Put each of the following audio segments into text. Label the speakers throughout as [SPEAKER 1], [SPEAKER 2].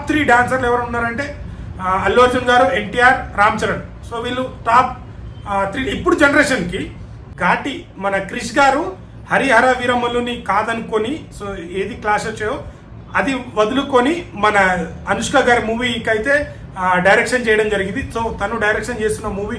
[SPEAKER 1] Three డాన్సర్లు ఎవరు ఉన్నారంటే అల్లు అర్జున్ గారు, ఎన్టీఆర్, రామ్ చరణ్. సో వీళ్ళు టాప్ త్రీ. ఇప్పుడు జనరేషన్కి ఘాటి మన క్రిష్ గారు హరిహర వీరమల్లుని కాదనుకొని, సో ఏది క్లాష్ వచ్చాయో అది వదులుకొని మన అనుష్క గారి మూవీకి అయితే డైరెక్షన్ చేయడం జరిగింది. సో తను డైరెక్షన్ చేస్తున్న మూవీ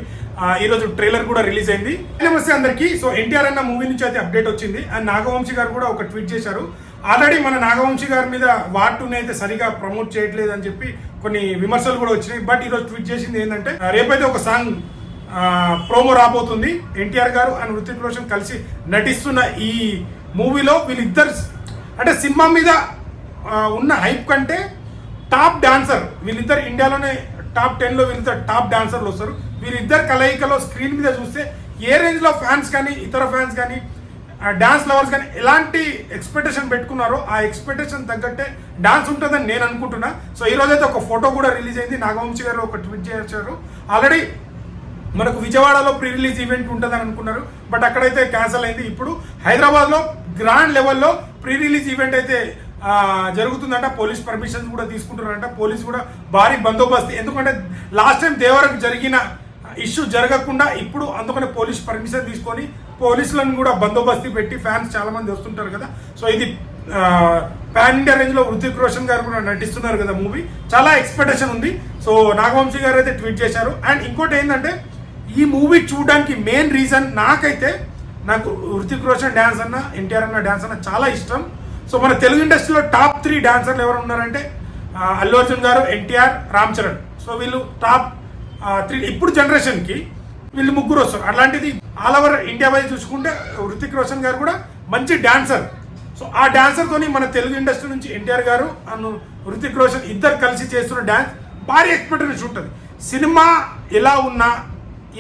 [SPEAKER 1] ఈరోజు ట్రైలర్ కూడా రిలీజ్ అయింది. నమస్తే అందరికీ. సో ఎన్టీఆర్ అన్న మూవీ నుంచి అయితే అప్డేట్ వచ్చింది. అండ్ నాగవంశీ గారు కూడా ఒక ట్వీట్ చేశారు. ఆల్రెడీ మన నాగవంశీ గారి మీద వార్టుని అయితే సరిగా ప్రమోట్ చేయట్లేదు అని చెప్పి కొన్ని విమర్శలు కూడా వచ్చినాయి. బట్ ఈరోజు ట్వీట్ చేసింది ఏంటంటే, రేపైతే ఒక సాంగ్ ప్రోమో రాబోతుంది. ఎన్టీఆర్ గారు అండ్ హృతిక్ రోషన్ కలిసి నటిస్తున్న ఈ మూవీలో వీళ్ళిద్దరు అంటే సినిమా మీద ఉన్న హైప్ కంటే టాప్ డాన్సర్ వీళ్ళిద్దరు, ఇండియాలోనే టాప్ 10లో వీళ్ళిద్దరు టాప్ డాన్సర్లు వస్తారు. వీళ్ళిద్దరు కలయికలో స్క్రీన్ మీద చూస్తే ఏ రేంజ్లో ఫ్యాన్స్ కానీ ఇతర ఫ్యాన్స్ కానీ డాన్స్ లవర్స్ కానీ ఎలాంటి ఎక్స్పెక్టేషన్ పెట్టుకున్నారో ఆ ఎక్స్పెక్టేషన్ తగ్గట్టే డాన్స్ ఉంటుందని నేను అనుకుంటున్నా. సో ఈ రోజైతే ఒక ఫోటో కూడా రిలీజ్ అయింది. నాగవంశీ గారు ఒక ట్వీట్ చేశారు. ఆల్రెడీ మనకు విజయవాడలో ప్రీ రిలీజ్ ఈవెంట్ ఉంటుందని అనుకున్నారు, బట్ అక్కడైతే క్యాన్సిల్ అయింది. ఇప్పుడు హైదరాబాద్లో గ్రాండ్ లెవెల్లో ప్రీ రిలీజ్ ఈవెంట్ అయితే జరుగుతుందంట. పోలీస్ పర్మిషన్స్ కూడా తీసుకుంటున్నారంట. పోలీస్ కూడా భారీ బందోబస్తు, ఎందుకంటే లాస్ట్ టైం దేవరకు జరిగిన ఇష్యూ జరగకుండా ఇప్పుడు అందుకని పోలీస్ పర్మిషన్ తీసుకొని పోలీసులను కూడా బందోబస్తు పెట్టి ఫ్యాన్స్ చాలా మంది వస్తుంటారు కదా. సో ఇది పాన్ ఇండియా రేంజ్ లో హృతిక్ రోషన్ గారు కూడా నటిస్తున్నారు కదా మూవీ. చాలా ఎక్స్పెక్టేషన్ ఉంది. సో నాగవంశీ గారు అయితే ట్వీట్ చేశారు. అండ్ ఇంకోటి ఏంటంటే, ఈ మూవీ చూడడానికి మెయిన్ రీజన్ నాకు హృతిక్ రోషన్ డ్యాన్స్ అన్న, ఎన్టీఆర్ అన్న డ్యాన్స్ అన్న చాలా ఇష్టం. సో మన తెలుగు ఇండస్ట్రీలో టాప్ 3 డాన్సర్లు ఎవరు ఉన్నారంటే అల్లు అర్జున్ గారు, ఎన్టీఆర్, రామ్ చరణ్. సో వీళ్ళు టాప్ 3. ఇప్పుడు జనరేషన్కి వీళ్ళు ముగ్గురు వస్తారు. అట్లాంటిది ఆల్ ఓవర్ ఇండియా వైజ్ చూసుకుంటే హృతిక్ రోషన్ గారు కూడా మంచి డాన్సర్. సో ఆ డాన్సర్తోని మన తెలుగు ఇండస్ట్రీ నుంచి ఎన్టీఆర్ గారు అండ్ హృతిక్ రోషన్ ఇద్దరు కలిసి చేస్తున్న డాన్స్ భారీ ఎక్స్పెక్టేషన్ ఉంటుంది. సినిమా ఎలా ఉన్నా,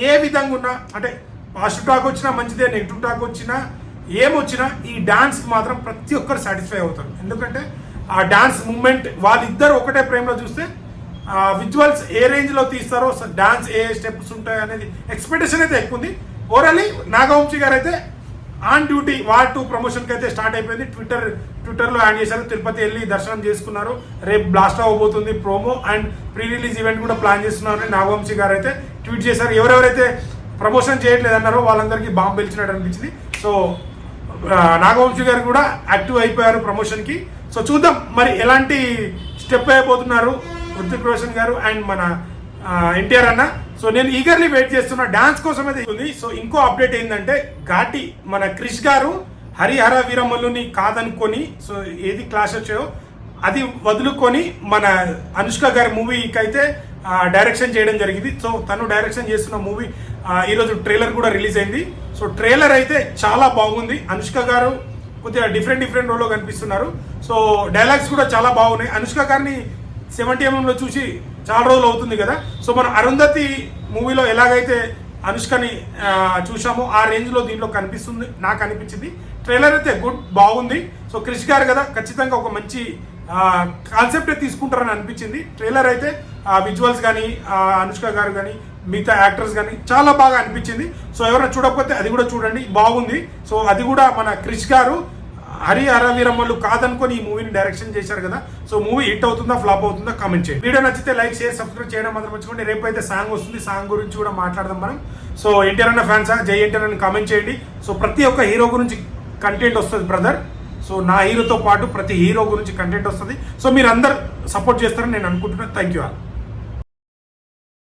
[SPEAKER 1] ఏ విధంగా ఉన్నా, అంటే పాజిటివ్ టాక్ వచ్చినా మంచిదే, నెగిటివ్ టాక్ వచ్చినా ఏమొచ్చినా ఈ డాన్స్కి మాత్రం ప్రతి ఒక్కరు సాటిస్ఫై అవుతారు. ఎందుకంటే ఆ డాన్స్ మూమెంట్ వాళ్ళిద్దరు ఒకటే ఫ్రేమ్లో చూస్తే విజువల్స్ ఏ రేంజ్లో తీస్తారో, డాన్స్ ఏ స్టెప్స్ ఉంటాయి అనేది ఎక్స్పెక్టేషన్ అయితే ఎక్కువ ఉంది. ఓవరాల్లీ నాగవంశీ గారు అయితే ఆన్ డ్యూటీ వార్ 2 ప్రమోషన్కి అయితే స్టార్ట్ అయిపోయింది. ట్విట్టర్లో యాడ్ చేశారు. తిరుపతి వెళ్ళి దర్శనం చేసుకున్నారు. రేపు బ్లాస్ట్ అవ్వబోతుంది promo and pre release event కూడా ప్లాన్ చేస్తున్నారని నాగవంశీ గారు అయితే ట్వీట్ చేశారు. ఎవరెవరైతే ప్రమోషన్ చేయట్లేదన్నారో వాళ్ళందరికీ బాంబు పిలిచినట్టు అనిపించింది. సో నాగవంశీ గారు కూడా యాక్టివ్ అయిపోయారు ప్రమోషన్కి. సో చూద్దాం మరి ఎలాంటి స్టెప్ అయిపోతున్నారు హృతిక్ రోషన్ గారు అండ్ మన ఎన్టీఆర్ అన్న. సో నేను ఈగర్లీ వెయిట్ చేస్తున్న డాన్స్ కోసం అయితే ఉంది. సో ఇంకో అప్డేట్ ఏంటంటే, ఘాటి మన క్రిష్ గారు హరిహర వీరమల్లుని కాదనుకొని, సో ఏది క్లాష్ వచ్చాయో అది వదులుకొని మన అనుష్క గారి మూవీకి అయితే డైరెక్షన్ చేయడం జరిగింది. సో తను డైరెక్షన్ చేస్తున్న మూవీ ఈరోజు ట్రైలర్ కూడా రిలీజ్ అయింది. సో ట్రైలర్ అయితే చాలా బాగుంది. అనుష్క గారు కొద్దిగా డిఫరెంట్ రోల్లో కనిపిస్తున్నారు. సో డైలాగ్స్ కూడా చాలా బాగున్నాయి. అనుష్క గారిని 70mm చూసి చాలా రోజులు అవుతుంది కదా. సో మనం అరుంధతి మూవీలో ఎలాగైతే అనుష్కని చూసామో ఆ రేంజ్లో దీంట్లో కనిపిస్తుంది, నాకు అనిపించింది. ట్రైలర్ అయితే బాగుంది. సో క్రిష్ గారు కదా, ఖచ్చితంగా ఒక మంచి కాన్సెప్టే తీసుకుంటారని అనిపించింది. ట్రైలర్ అయితే విజువల్స్ కానీ అనుష్క గారు కానీ మిగతా యాక్టర్స్ కానీ చాలా బాగా అనిపించింది. సో ఎవరైనా చూడకపోతే అది కూడా చూడండి, బాగుంది. సో అది కూడా మన క్రిష్ గారు హరిహర వీరమల్లు కాదనుకొని ఈ మూవీని డైరెక్షన్ చేశారు కదా. సో మూవీ హిట్ అవుతుందా ఫ్లాప్ అవుతుందా కామెంట్ చేయండి. వీడియో నచ్చితే లైక్, షేర్, సబ్స్క్రైబ్ చేయడం మాత్రం మర్చిపోండి. రేపు అయితే సాంగ్ వస్తుంది, సాంగ్ గురించి కూడా మాట్లాడదాం మనం. సో ఎన్టీఆర్ అన్న ఫ్యాన్సా, జై ఎన్టీఆర్ అని కామెంట్ చేయండి. సో ప్రతి ఒక్క హీరో గురించి కంటెంట్ వస్తుంది బ్రదర్. సో నా హీరోతో పాటు ప్రతి హీరో గురించి కంటెంట్ వస్తుంది. సో మీరు అందరు సపోర్ట్ చేస్తారని నేను అనుకుంటున్నాను. Thank you all.